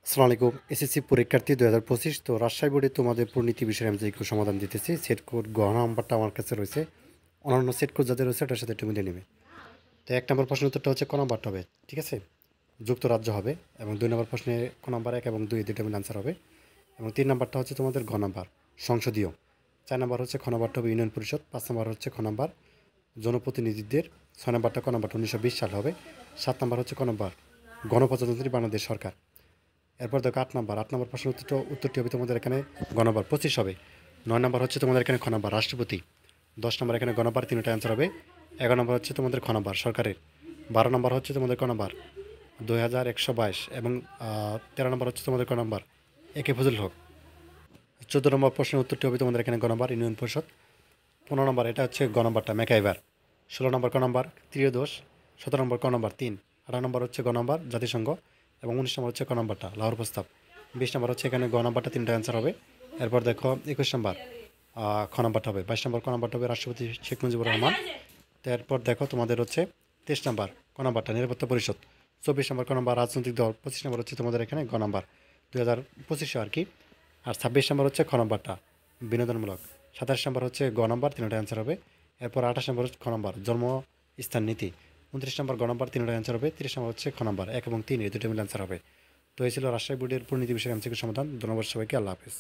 আসসালামু আলাইকুম এসএসসি পরীক্ষার্থী 2025। তো রাজশাহী বোর্ডে তোমাদের পরিণতি বিষয়ে আমি একটু সমাধান দিতেছি। সেট কোড গ নাম্বারটা আমার কাছে রয়েছে, অন্যান্য সেট কোড যাদের রয়েছে ওটার সাথে একটু মিলিয়ে নেবে। তো 1 নম্বর প্রশ্নের উত্তরটা হচ্ছে ক নাম্বারটা হবে, ঠিক আছে, যুক্তরাজ্য হবে। এবং 2 নম্বর প্রশ্নে ক নাম্বার 1 এবং 2 দুইটা মিলে আনসার হবে। এবং 3 নাম্বারটা হচ্ছে তোমাদের ঘ নাম্বার সংসদীয়। 4 নাম্বার হচ্ছে খ নাম্বারটা হবে ইউনিয়ন পরিষদ। 5 নাম্বার হচ্ছে খ নাম্বার জনপ্রতিনিধিদের। 6 নাম্বারটা ক নাম্বারটা 1920 সাল হবে। 7 নাম্বার হচ্ছে ক নাম্বার গণপ্রজাতন্ত্রী বাংলাদেশ সরকার। এরপর দেখো 8 নম্বর প্রশ্নের উত্তরটি হবে তোমাদের এখানে গ নম্বর 25 হবে। 9 নম্বর হচ্ছে তোমাদের এখানে খ নম্বর রাষ্ট্রপতি। 10 নম্বর এখানে গ নম্বর 3টা অ্যান্সার হবে। 11 নম্বর হচ্ছে তোমাদের খ নম্বর সরকারের। 12 নম্বর হচ্ছে তোমাদের ক নম্বর 2122 এবং 13 নম্বর হচ্ছে তোমাদের ক নম্বর একে ফজল হক। 14 নম্বর প্রশ্নের উত্তরটি হবে তোমাদের এখানে গ নম্বর ইউনিয়ন পরিষদ। 15 নম্বর এটা হচ্ছে গ নম্বরটা মেকাইবার। 16 নম্বর ক নম্বর ত্রিয়োদশ। 17 নম্বর ক নম্বর 3। 18 নম্বর হচ্ছে গ নম্বর জাতিসংঘ। এবং 19 নম্বর হচ্ছে ক নম্বরটা লাহোর প্রস্তাব। 20 নম্বর হচ্ছে এখানে গ নম্বরটা 3টা অ্যান্সার হবে। এরপর দেখো 21 নম্বর খ নম্বরটা হবে। 22 নম্বর ক নম্বরটা হবে রাষ্ট্রপতি শেখ মুজিবুর রহমান। তো এরপর দেখো তোমাদের হচ্ছে 23 নম্বর ক নম্বরটা নিরাপত্তা পরিষদ। 24 নম্বর ক নম্বর রাজনৈতিক দল। 25 নম্বর হচ্ছে তোমাদের এখানে গ নম্বর 2025 আর কি। আর 26 নম্বর হচ্ছে খ নম্বরটা বিনোদনমূলক। 27 নম্বর হচ্ছে গ নম্বর 3টা অ্যান্সার হবে। এরপর 28 নম্বর হচ্ছে খ নম্বর জন্মস্থান নীতি। 29 নম্বর গ নম্বর 3টা অ্যান্সার হবে। 30 নম্বর হচ্ছে খ নম্বর 1 এবং 3 এই দুটো মিলে অ্যান্সার হবে। তো এই ছিল রাজশাহী বোর্ডের পরিণতি বিষয়ে এমসিকিউ সমাধান। ধন্যবাদ সবাইকে, আল্লাহ হাফেজ।